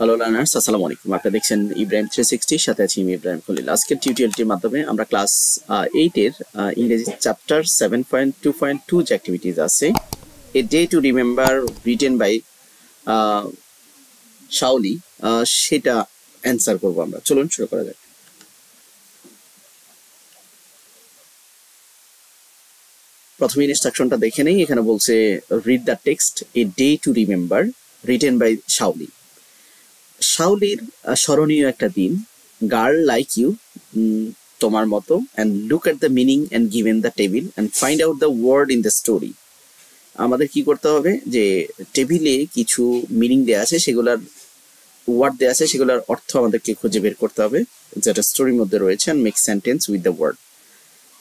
Hello learners, আসসালামু আলাইকুম। আপনারা দেখছেন ইব্রাহিম 360, সাথে আছি আমি ইব্রাহিম খলিল। আজকের টিউটোরিয়ালটির মাধ্যমে আমরা ক্লাস 8 এর ইংরেজি চ্যাপ্টার 7.2.2 যে অ্যাক্টিভিটিস আছে, a day to remember written by Shaoli, সেটা অ্যান্সার করব আমরা। চলুন শুরু করা যাক। প্রথমে ইনস্ট্রাকশনটা দেখে নেই। এখানে বলছে read the text, a day to remember written by Shaoli. শাওলির স্মরণীয় একটা দিন, গার্ল লাইক ইউ, তোমার মতো, and look at the meaning and given the table and find out the word in the story. আমাদের কি করতে হবে, যে টেবিলে কিছু মিনিং দেওয়া আছে, সেগুলোর ওয়ার্ড দেওয়া আছে, সেগুলোর অর্থ আমাদেরকে খুঁজে বের করতে হবে যেটা স্টোরির মধ্যে রয়েছে, and make sentence with the word.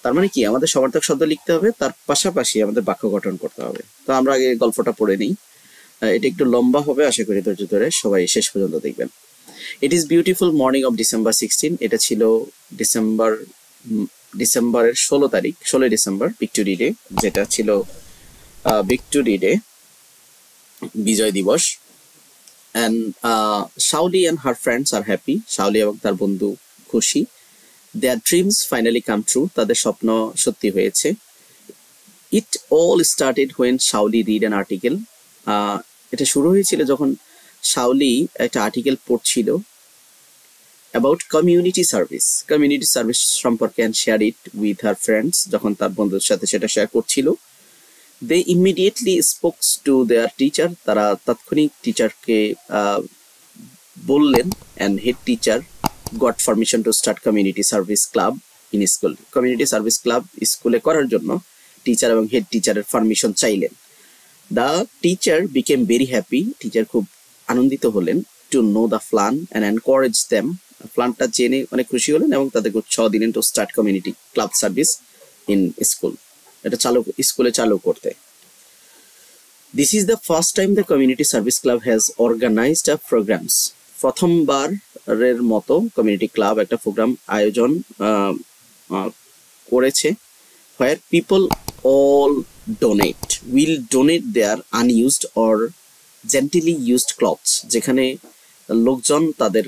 তার মানে কি, আমাদের সমার্থক শব্দ লিখতে হবে, তার পাশাপাশি আমাদের বাক্য গঠন করতে হবে। তো আমরা আগে গল্পটা পড়ে নিই। এটা একটু লম্বা হবে, আশা করি ধৈর্য ধরে সবাই শেষ পর্যন্ত দেখবেন। It is beautiful morning of December 16। এটা ছিল ডিসেম্বরের 16 ডিসেম্বর, ভিক্টোরি ডে, যেটা ছিল ভিক্টোরি ডে, বিজয় দিবস। And Shaoli and her friends are happy. Shaoli এবং তার বন্ধু খুশি। Their dreams finally come true. তাদের স্বপ্ন সত্যি হয়েছে। It all started when Shaoli read an article. এটা শুরু হয়েছিল যখন শাওলি একটা আর্টিকেল পড়ছিল about community service সম্পর্কে, and share it with her friends। যখন তার বন্ধুদের সাথে সেটা শেয়ার করছিল, they immediately spoke to their teacher। তারা তাৎক্ষণিক টিচারকে বললেন, and head teacher got permission to start community service club in school। community service club স্কুলে করার জন্য টিচার এবং হেড টিচারের পারমিশন চাইলেন। the teacher became very happy। Teacher খুব আনন্দিত হলেন, to know the plan and encourage them। প্ল্যানটা জেনে অনেক খুশি হলেন এবং তাদেরকে উৎসাহ দিলেন to start community club service in school. এটা স্কুলে চালু করতে। This is the first time the community service club has organized a programs. প্রথমবারের মতো কমিউনিটি ক্লাব একটা প্রোগ্রাম আয়োজন করেছে, where people all will donate their unused or gently used clothes. যেখানে লোকজন তাদের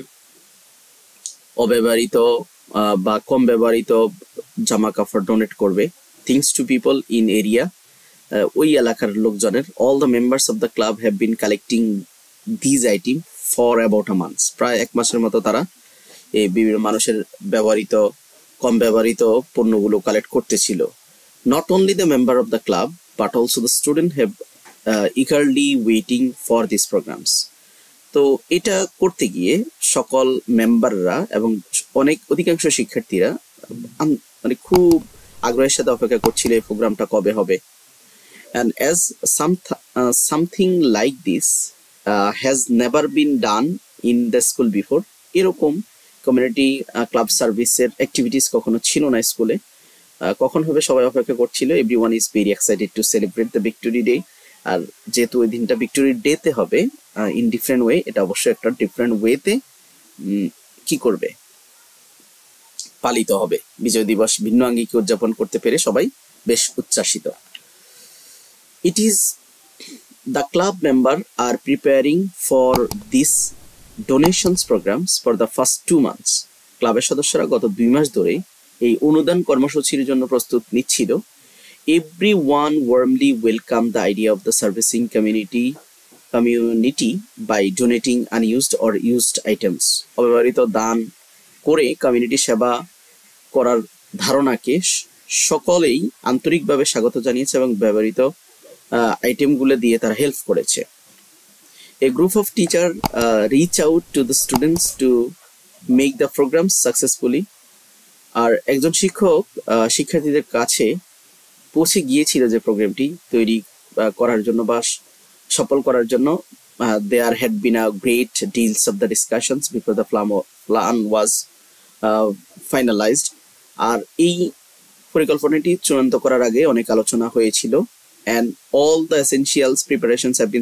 অব্যবহৃত বা কম ব্যবহৃত জামা কাপড় ডোনেট করবে। Things to people in area, ওই এলাকার লোকজনের। All the members of the club have been collecting these item for about a month. প্রায় এক মাসের মতো তারা এই বিভিন্ন মানুষের ব্যবহৃত কম ব্যবহৃত পণ্যগুলো কালেক্ট করতেছিল। Not only the member of the club but also the student have eagerly waiting for these programs। তো এটা করতে গিয়ে সকল মেম্বাররা এবং অধিকাংশ শিক্ষার্থীরা মানে খুব আগ্রহের সাথে অপেক্ষা করছিল এই প্রোগ্রামটা কবে হবে। and as something like this has never been done in the school before। এরকম কমিউনিটি ক্লাব সার্ভিসের অ্যাক্টিভিটিস কখনো ছিল না স্কুলে। কখন হবে সবাই অপেক্ষা করছিল। Everyone is very excited to celebrate the victory day. আর যেহেতু ওই দিনটা ভিক্টোরি ডেতে হবে ইন ডিফারেন্ট ওয়ে, এটা অবশ্যই একটা ডিফারেন্ট ওয়েতে কি করবে, পালিত হবে। বিজয় দিবস ভিন্ন আঙ্গিকে উদযাপন করতে পেরে সবাই বেশ উচ্ছ্বাসিত। It is the club member are preparing for this donations programs for the first 2 months। ক্লাবের সদস্যরা গত 2 মাস ধরে এই অনুদান কর্মসূচির জন্য প্রস্তুত নিচ্ছিল। Everyone warmly welcomed the idea of the servicing community by donating unused or used items। অব্যবহৃত দান করে কমিউনিটি সেবা করার ধারণাকে সকলেই আন্তরিকভাবে স্বাগত জানিয়েছে এবং ব্যবহৃত আইটেমগুলো দিয়ে তারা হেল্প করেছে। A group of teachers reach out to the students to make the program successfully। আর একজন শিক্ষক শিক্ষার্থীদের কাছে পৌঁছে গিয়েছিল যে প্রোগ্রামটি তৈরি করার জন্য বা সফল করার জন্য। there had been a great deals of the discussions before the plan was finalized। আর এই পরিকল্পনাটি চূড়ান্ত করার আগে অনেক আলোচনা হয়েছিল। and all the essentials preparations have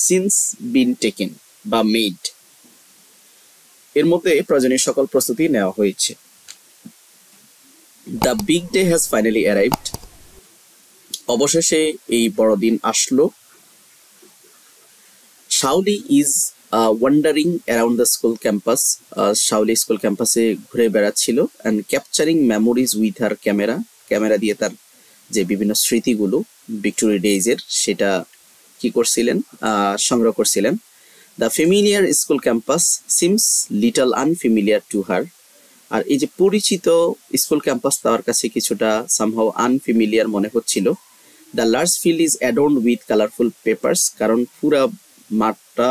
since been taken বা made। এর মধ্যে প্রয়োজনীয় সকল প্রস্তুতি নেওয়া হয়েছে। The big day has finally arrived। অবশেষে এই বড়দিন আসলো। Shauli is wandering around the school campus. Shauli school campus এ ঘুরে বেড়াচ্ছিল and capturing memories with her camera. Camera দিয়ে তার যে বিভিন্ন স্মৃতিগুলো ভিক্টোরিয়া ডেজ এর সেটা কি করছিলেন, সংগ্রহ করছিলেন। The familiar school campus seems little unfamiliar to her. আর এই যে পরিচিত স্কুল ক্যাম্পাস তার কাছে কিছুটা somehow unfamiliar মনে হচ্ছিল। The large field is adorned with colorful papers. কারণ পুরা মাঠটা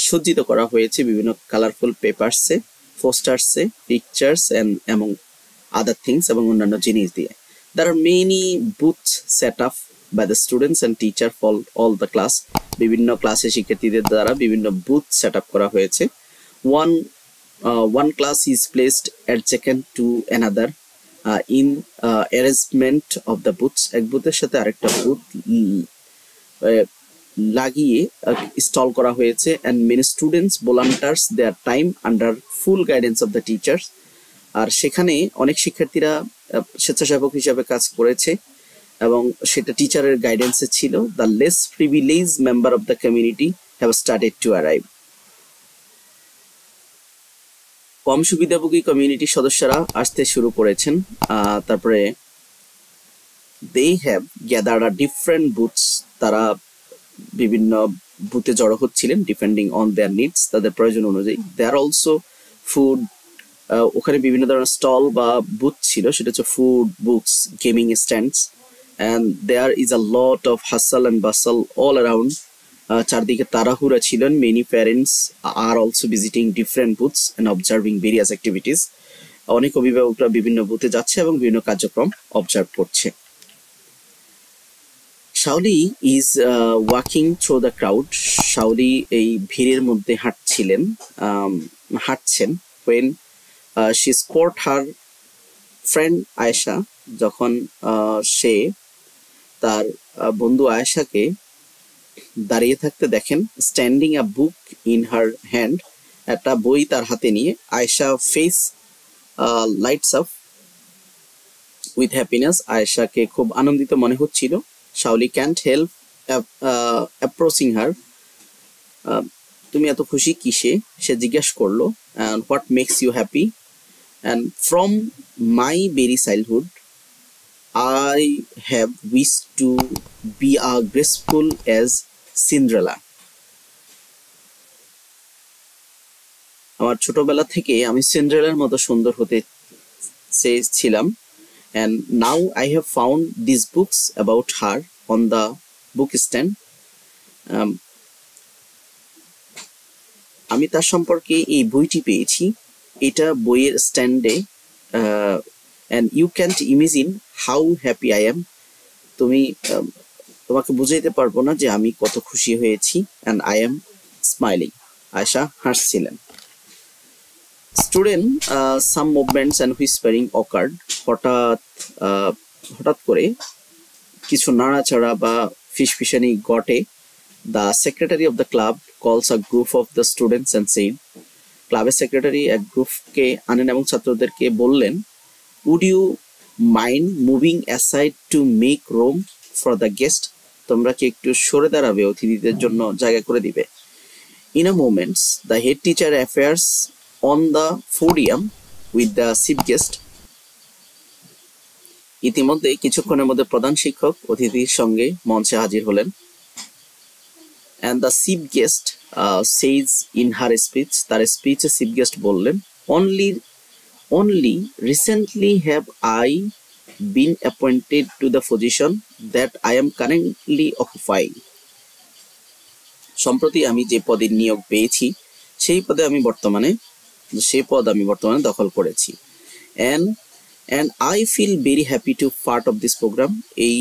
সজ্জিত করা হয়েছে বিভিন্ন কালারফুল পেপারসে, পোস্টারসে, pictures and among other things এবং অন্যান্য জিনিস দিয়ে। There are many booths set up by the students and teacher for all the class. বিভিন্ন ক্লাসে শিক্ষার্থীদের দ্বারা বিভিন্ন বুথ সেট আপ করা হয়েছে। One class is placed adjacent to another in arrangement of the booths. এক বুথের সাথে আরেকটা বুথ লাগিয়ে ইনস্টল করা হয়েছে and many students volunteers their time under full guidance of the teachers. আর সেখানে অনেক শিক্ষার্থীরা স্বেচ্ছাসেবক হিসেবে কাজ করেছে এবং সেটা টিচারের গাইডেন্সে ছিল। The less privileged member of the community have started to arrive. কম সুবিধাভোগী কমিউনিটির সদস্যরা আসতে শুরু করেছেন। তারপরে they have gathered a different booths. তারা বিভিন্ন বুথে জড়ো হচ্ছিলেন ডিপেন্ডিং অন দেয়ার নিডস, তাদের প্রয়োজন অনুযায়ী। দেয়ার অলসো ফুড, ওখানে বিভিন্ন ধরনের স্টল বা বুথ ছিল, সেটা হচ্ছে food, books, gaming stands and there is a lot of hustle and bustle all around. চারদিকে তাড়াহুড়া ছিলেন। Many parents are also visiting different booths and observing various activities. অনেক অভিভাবকরা বিভিন্ন বুথে যাচ্ছে এবং বিভিন্ন কার্যক্রম অবজার্ভ করছে। Shauli is walking through the crowd. Shauli এই ভিড়ের মধ্যে হাঁটছেন when she spot her friend Aisha. যখন সে তার বন্ধু আয়েশাকে দাঁড়িয়ে থাকতে দেখেন, standing a book in her hand, একটা বই তার হাতে নিয়ে। Ayesha face lights up with happiness. আয়েশাকে খুব আনন্দিত মনে হচ্ছিল। Shauli can't help approaching her. তুমি এত খুশি কিসে, সে জিজ্ঞাসা করলো। and what makes you happy? and from my very childhood I have wished to be as graceful as Cinderella. আমার ছোটবেলা থেকে আমি সিন্ড্রেলার মতো সুন্দর হতে চেয়েছিলাম। and now I have found these books about her on the book stand. আমি তার সম্পর্কে এই বইটি পেয়েছি, এটা বইয়ের স্ট্যান্ডে। and you can't imagine how happy I am. তোমাকে বুঝাইতে পারবো না যে আমি কত খুশি হয়েছি। and I am smiling. Ayesha হাসছিলেন। Student some movements and whispering occurred. হঠাৎ করে কিছু নাড়াচাড়া বা ফিসফিসানি ঘটে। The secretary of the club calls a group of the students and said, ক্লাবের সেক্রেটারি এক গ্রুপকে আনেন এবং ছাত্রদেরকে বললেন, would you mind moving aside to make room for the guest? তোমরা কি একটু সরে দাঁড়াবে, অতিথিদের জন্য জায়গা করে দিবে। In a moment the head teacher appears on the podium with the chief guest. ইতিমধ্যে কিছুক্ষণের মধ্যে প্রধান শিক্ষক অতিথির সঙ্গে মঞ্চে হাজির হলেন। and the chief guest says in her speech, তার স্পিচে চিফ গেস্ট বললেন, only recently have I been appointed to the position that I am currently occupying. সম্প্রতি আমি যে পদে নিয়োগ পেয়েছি সেই পদ আমি বর্তমানে দখল করেছি। and I feel very happy to part of this program. এই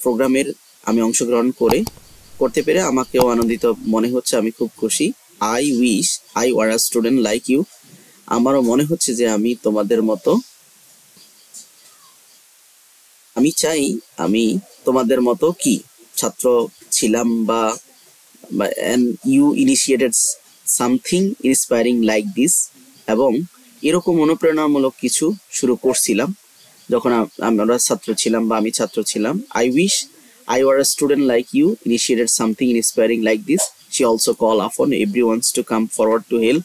প্রোগ্রামের আমি অংশগ্রহণ করতে পেরে আমাকেও আনন্দিত মনে হচ্ছে, আমি খুব খুশি। I wish I were a student like you. আমারও মনে হচ্ছে যে আমি তোমাদের মতো, আমি চাই আমি তোমাদের মতো কি ছাত্র ছিলাম বা and you initiated something inspiring like this. এবং এরকম অনুপ্রেরণামূলক কিছু শুরু করছিলাম যখন আমরা ছাত্র ছিলাম বা আমি ছাত্র ছিলাম। I wish I were a student like you initiated something inspiring like this. she also call upon everyone to come forward to help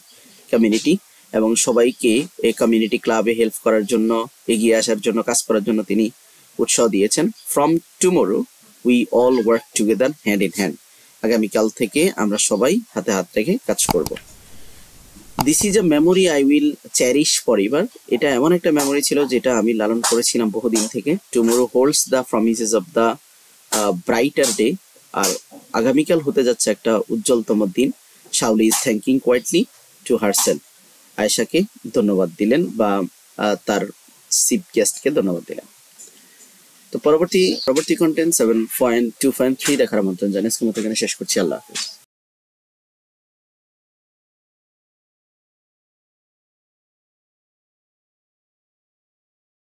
community এবং সবাইকে এই কমিউনিটি ক্লাবে হেল্প করার জন্য, এগিয়ে আসার জন্য, কাজ করার জন্য তিনি উৎসাহ দিয়েছেন। From tomorrow we all work together hand in hand, আগামীকাল থেকে আমরা সবাই হাতে হাত রেখে কাজ করব। This is a memory I will চ্যারিশ for ever, এটা এমন একটা মেমোরি ছিল যেটা আমি লালন করেছিলাম বহুদিন থেকে। Tomorrow holds the promises of the brighter day, আর আগামীকাল হতে যাচ্ছে একটা উজ্জ্বলতম দিন। Shaoli is thanking quietly to herself, আয়েশাকে ধন্যবাদ দিলেন বা তার চিফ গেস্টকে ধন্যবাদ দিলেন। তো পরবর্তী কন্টেন্ট 7.2.3 দেখার আমন্ত্রণ জানিয়ে আজকের মতো এখানে শেষ করছি। আল্লাহ হাফেজ।